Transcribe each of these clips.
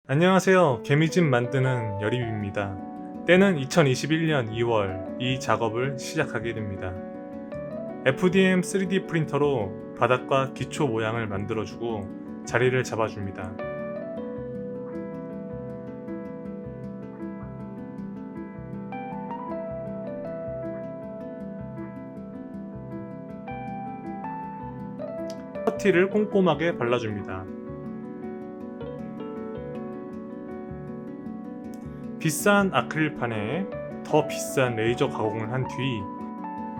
안녕하세요. 개미집 만드는 여립입니다. 때는 2021년 2월 이 작업을 시작하게 됩니다. FDM 3D 프린터로 바닥과 기초 모양을 만들어주고 자리를 잡아줍니다. 퍼티를 꼼꼼하게 발라줍니다. 비싼 아크릴판에 더 비싼 레이저 가공을 한 뒤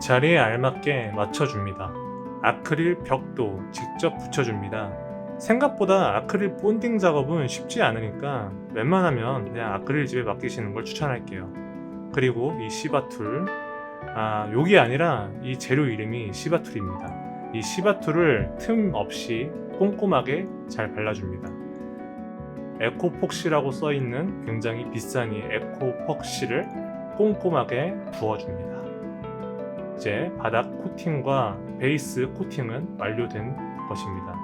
자리에 알맞게 맞춰줍니다. 아크릴 벽도 직접 붙여줍니다. 생각보다 아크릴 본딩 작업은 쉽지 않으니까 웬만하면 그냥 아크릴집에 맡기시는 걸 추천할게요. 그리고 이 시바툴, 요게 아니라 이 재료 이름이 시바툴입니다. 이 시바툴을 틈 없이 꼼꼼하게 잘 발라줍니다. 에코폭시라고 써있는 굉장히 비싼 이 에코폭시를 꼼꼼하게 부어줍니다. 이제 바닥 코팅과 베이스 코팅은 완료된 것입니다.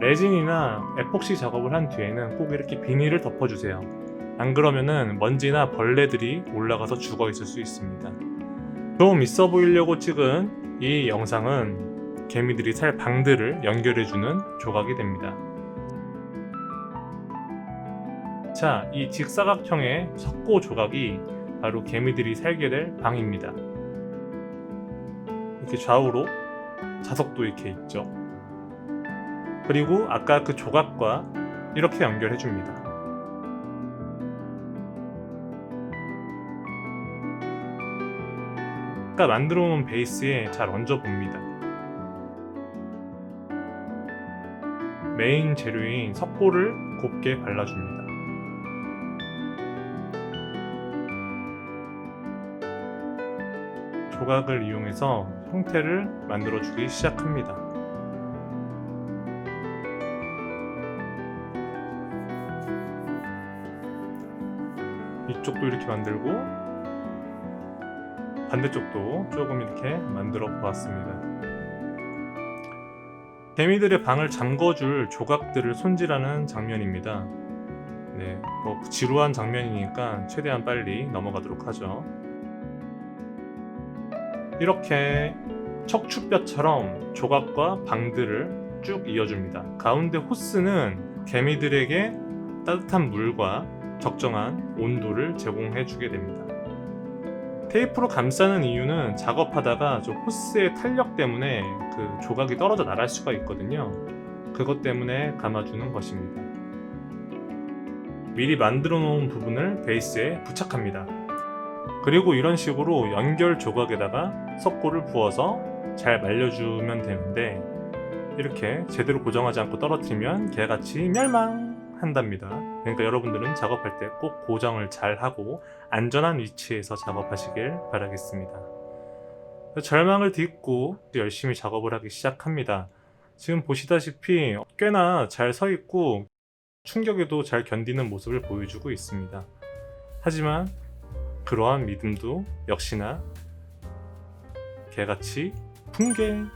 레진이나 에폭시 작업을 한 뒤에는 꼭 이렇게 비닐을 덮어주세요. 안 그러면은 먼지나 벌레들이 올라가서 죽어 있을 수 있습니다. 좀 있어 보이려고 찍은 이 영상은 개미들이 살 방들을 연결해주는 조각이 됩니다. 자, 이 직사각형의 석고 조각이 바로 개미들이 살게 될 방입니다. 이렇게 좌우로 자석도 이렇게 있죠. 그리고 아까 그 조각과 이렇게 연결해 줍니다. 아까 만들어 놓은 베이스에 잘 얹어 봅니다. 메인 재료인 석고를 곱게 발라줍니다. 조각을 이용해서 형태를 만들어주기 시작합니다. 이쪽도 이렇게 만들고 반대쪽도 조금 이렇게 만들어 보았습니다. 개미들의 방을 잠궈줄 조각들을 손질하는 장면입니다. 네, 지루한 장면이니까 최대한 빨리 넘어가도록 하죠. 이렇게 척추뼈처럼 조각과 방들을 쭉 이어줍니다. 가운데 호스는 개미들에게 따뜻한 물과 적정한 온도를 제공해 주게 됩니다. 테이프로 감싸는 이유는 작업하다가 저 호스의 탄력 때문에 그 조각이 떨어져 나갈 수가 있거든요. 그것 때문에 감아주는 것입니다. 미리 만들어 놓은 부분을 베이스에 부착합니다. 그리고 이런 식으로 연결 조각에다가 석고를 부어서 잘 말려주면 되는데, 이렇게 제대로 고정하지 않고 떨어뜨리면 개같이 멸망한답니다. 그러니까 여러분들은 작업할 때 꼭 고정을 잘 하고 안전한 위치에서 작업하시길 바라겠습니다. 절망을 딛고 열심히 작업을 하기 시작합니다. 지금 보시다시피 꽤나 잘 서 있고 충격에도 잘 견디는 모습을 보여주고 있습니다. 하지만 그러한 믿음도 역시나 개같이 붕괴하게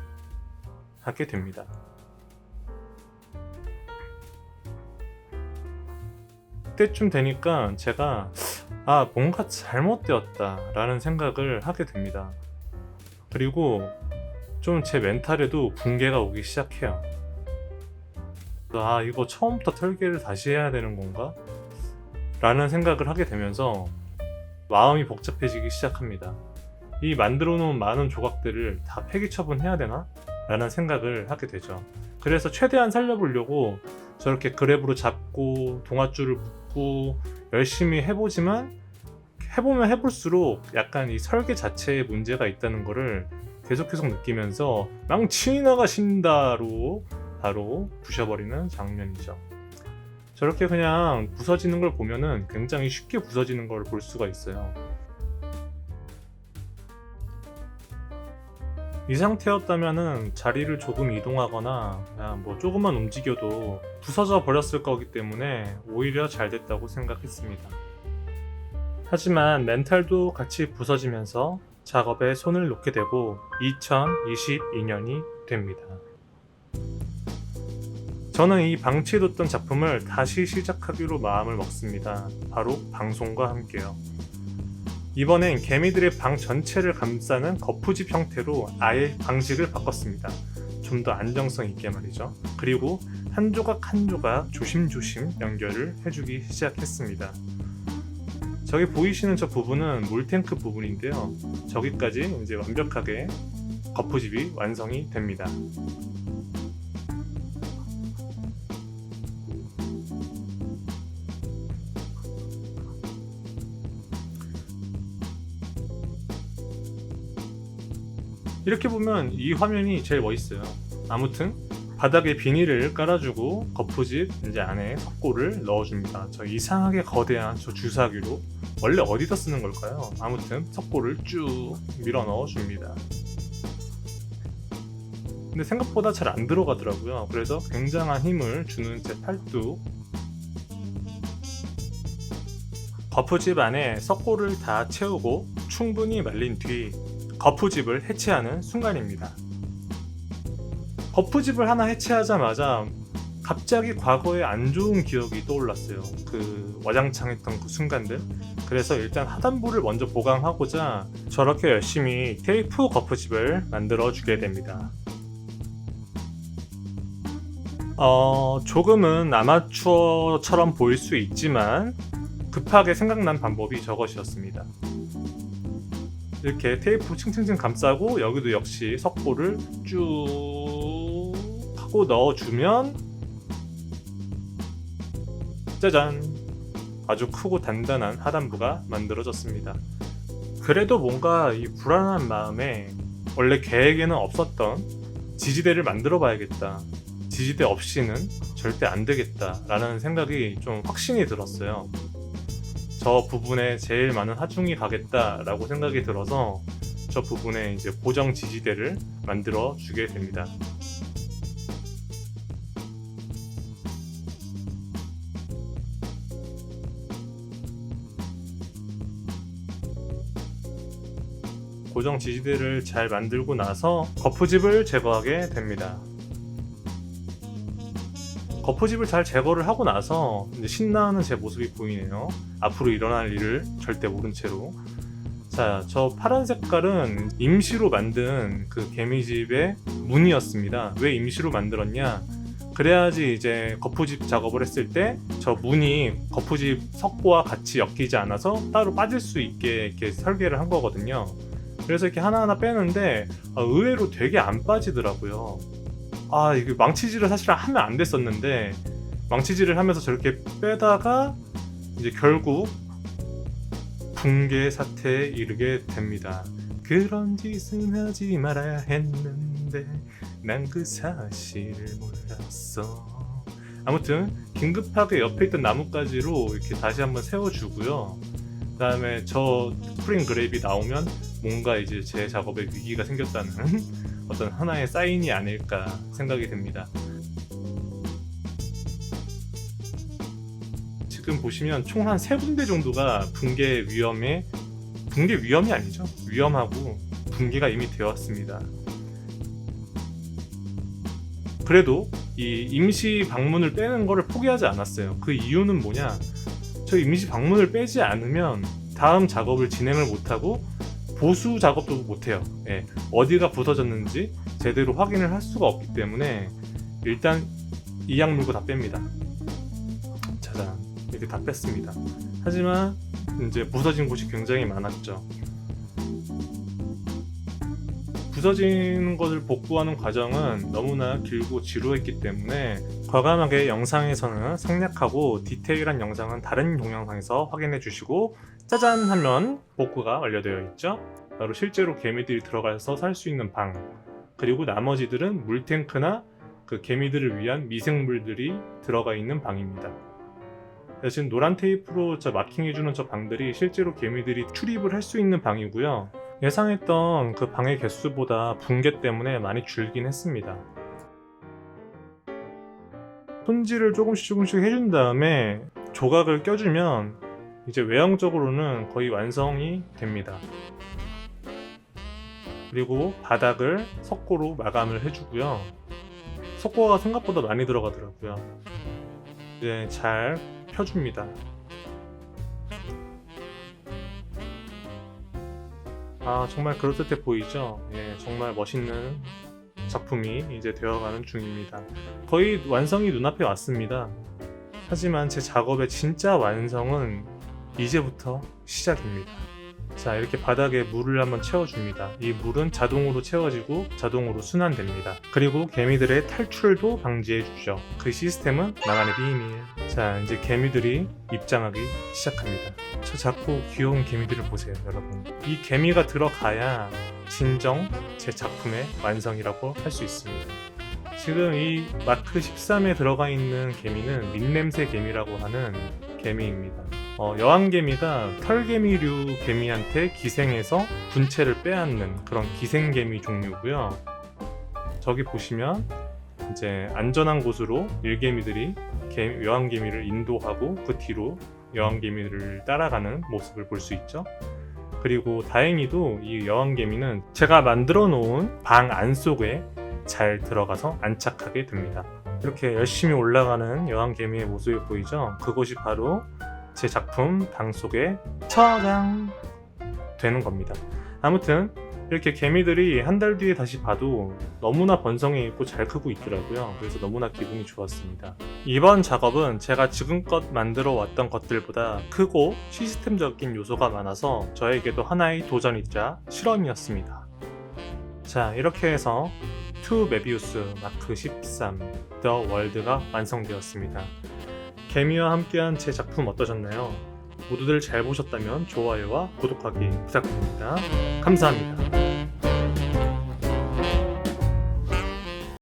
됩니다. 그때쯤 되니까 제가 뭔가 잘못되었다 라는 생각을 하게 됩니다. 그리고 좀 제 멘탈에도 붕괴가 오기 시작해요. 이거 처음부터 설계를 다시 해야 되는 건가? 라는 생각을 하게 되면서 마음이 복잡해지기 시작합니다. 이 만들어 놓은 많은 조각들을 다 폐기 처분해야 되나? 라는 생각을 하게 되죠. 그래서 최대한 살려보려고 저렇게 그랩으로 잡고 동아줄을 묶고 열심히 해보지만 해보면 해볼수록 약간 이 설계 자체에 문제가 있다는 거를 계속 느끼면서 망치 나가신다로 바로 부셔버리는 장면이죠. 저렇게 그냥 부서지는 걸 보면은 굉장히 쉽게 부서지는 걸 볼 수가 있어요. 이 상태였다면은 자리를 조금 이동하거나 그냥 조금만 움직여도 부서져 버렸을 거기 때문에 오히려 잘 됐다고 생각했습니다. 하지만 멘탈도 같이 부서지면서 작업에 손을 놓게 되고 2022년이 됩니다. 저는 이 방치해뒀던 작품을 다시 시작하기로 마음을 먹습니다. 바로 방송과 함께요. 이번엔 개미들의 방 전체를 감싸는 거푸집 형태로 아예 방식을 바꿨습니다. 좀 더 안정성 있게 말이죠. 그리고 한 조각 한 조각 조심조심 연결을 해주기 시작했습니다. 저기 보이시는 저 부분은 물탱크 부분인데요. 저기까지 이제 완벽하게 거푸집이 완성이 됩니다. 이렇게 보면 이 화면이 제일 멋있어요. 아무튼 바닥에 비닐을 깔아주고 거푸집 이제 안에 석고를 넣어줍니다. 저 이상하게 거대한 저 주사기로 원래 어디다 쓰는 걸까요? 아무튼 석고를 쭉 밀어 넣어줍니다. 근데 생각보다 잘 안 들어가더라고요. 그래서 굉장한 힘을 주는 제 팔뚝. 거푸집 안에 석고를 다 채우고 충분히 말린 뒤 거푸집을 해체하는 순간입니다. 거푸집을 하나 해체하자마자 갑자기 과거의 안 좋은 기억이 떠올랐어요. 그 와장창 했던 그 순간들. 그래서 일단 하단부를 먼저 보강하고자 저렇게 열심히 테이프 거푸집을 만들어 주게 됩니다. 조금은 아마추어처럼 보일 수 있지만 급하게 생각난 방법이 저것이었습니다. 이렇게 테이프 층층층 감싸고 여기도 역시 석고를 쭉 하고 넣어주면 짜잔! 아주 크고 단단한 하단부가 만들어졌습니다. 그래도 뭔가 이 불안한 마음에 원래 계획에는 없었던 지지대를 만들어 봐야겠다. 지지대 없이는 절대 안 되겠다 라는 생각이 좀 확신이 들었어요. 저 부분에 제일 많은 하중이 가겠다 라고 생각이 들어서 저 부분에 이제 고정 지지대를 만들어 주게 됩니다. 고정 지지대를 잘 만들고 나서 거푸집을 제거하게 됩니다. 거푸집을 잘 제거를 하고 나서 이제 신나는 제 모습이 보이네요. 앞으로 일어날 일을 절대 모른 채로. 자, 저 파란 색깔은 임시로 만든 그 개미집의 문이었습니다. 왜 임시로 만들었냐? 그래야지 이제 거푸집 작업을 했을 때 저 문이 거푸집 석고와 같이 엮이지 않아서 따로 빠질 수 있게 이렇게 설계를 한 거거든요. 그래서 이렇게 하나하나 빼는데 의외로 되게 안 빠지더라고요. 이게 망치질을 사실 하면 안 됐었는데 망치질을 하면서 저렇게 빼다가 이제 결국 붕괴 사태에 이르게 됩니다. 그런 짓은 하지 말아야 했는데 난 그 사실을 몰랐어. 아무튼 긴급하게 옆에 있던 나뭇가지로 이렇게 다시 한번 세워주고요. 그 다음에 저 스프링 그랩이 나오면 뭔가 이제 제 작업에 위기가 생겼다는 어떤 하나의 사인이 아닐까 생각이 됩니다. 지금 보시면 총 한 3군데 정도가 붕괴 위험이 아니죠. 위험하고 붕괴가 이미 되었습니다. 그래도 이 임시 방문을 빼는 거를 포기하지 않았어요. 그 이유는 뭐냐? 저 임시 방문을 빼지 않으면 다음 작업을 진행을 못하고 보수 작업도 못해요. 예, 어디가 부서졌는지 제대로 확인을 할 수가 없기 때문에 일단 이악 물고 다 뺍니다. 짜잔, 이렇게 다 뺐습니다. 하지만 이제 부서진 곳이 굉장히 많았죠. 부서진 것을 복구하는 과정은 너무나 길고 지루했기 때문에 과감하게 영상에서는 생략하고 디테일한 영상은 다른 동영상에서 확인해 주시고 짜잔 하면 복구가 완료되어 있죠. 바로 실제로 개미들이 들어가서 살 수 있는 방, 그리고 나머지들은 물탱크나 그 개미들을 위한 미생물들이 들어가 있는 방입니다. 지금 노란 테이프로 마킹해주는 저 방들이 실제로 개미들이 출입을 할 수 있는 방이고요. 예상했던 그 방의 개수보다 붕괴 때문에 많이 줄긴 했습니다. 손질을 조금씩 해준 다음에 조각을 껴주면 이제 외형적으로는 거의 완성이 됩니다. 그리고 바닥을 석고로 마감을 해주고요. 속고가 생각보다 많이 들어가더라고요. 이제 잘 펴줍니다. 정말 그럴듯해 보이죠? 예, 정말 멋있는 작품이 이제 되어가는 중입니다. 거의 완성이 눈앞에 왔습니다. 하지만 제 작업의 진짜 완성은 이제부터 시작입니다. 자, 이렇게 바닥에 물을 한번 채워줍니다. 이 물은 자동으로 채워지고 자동으로 순환됩니다. 그리고 개미들의 탈출도 방지해주죠. 그 시스템은 나만의 비밀. 자, 이제 개미들이 입장하기 시작합니다. 저 작고 귀여운 개미들을 보세요, 여러분. 이 개미가 들어가야 진정 제 작품의 완성이라고 할 수 있습니다. 지금 이 마크 13에 들어가 있는 개미는 민냄새 개미라고 하는 개미입니다. 여왕개미가 털개미류 개미한테 기생해서 분체를 빼앗는 그런 기생개미 종류고요. 저기 보시면 이제 안전한 곳으로 일개미들이 여왕개미를 인도하고 그 뒤로 여왕개미를 따라가는 모습을 볼 수 있죠. 그리고 다행히도 이 여왕개미는 제가 만들어 놓은 방 안속에 잘 들어가서 안착하게 됩니다. 이렇게 열심히 올라가는 여왕개미의 모습이 보이죠? 그것이 바로 제 작품 방 속에 저장 되는 겁니다. 아무튼 이렇게 개미들이 한 달 뒤에 다시 봐도 너무나 번성해 있고 잘 크고 있더라고요. 그래서 너무나 기분이 좋았습니다. 이번 작업은 제가 지금껏 만들어 왔던 것들보다 크고 시스템적인 요소가 많아서 저에게도 하나의 도전이자 실험이었습니다. 자, 이렇게 해서 투 메비우스 마크 13 더 월드가 완성되었습니다. 개미와 함께한 제 작품 어떠셨나요? 모두들 잘 보셨다면 좋아요와 구독하기 부탁드립니다. 감사합니다.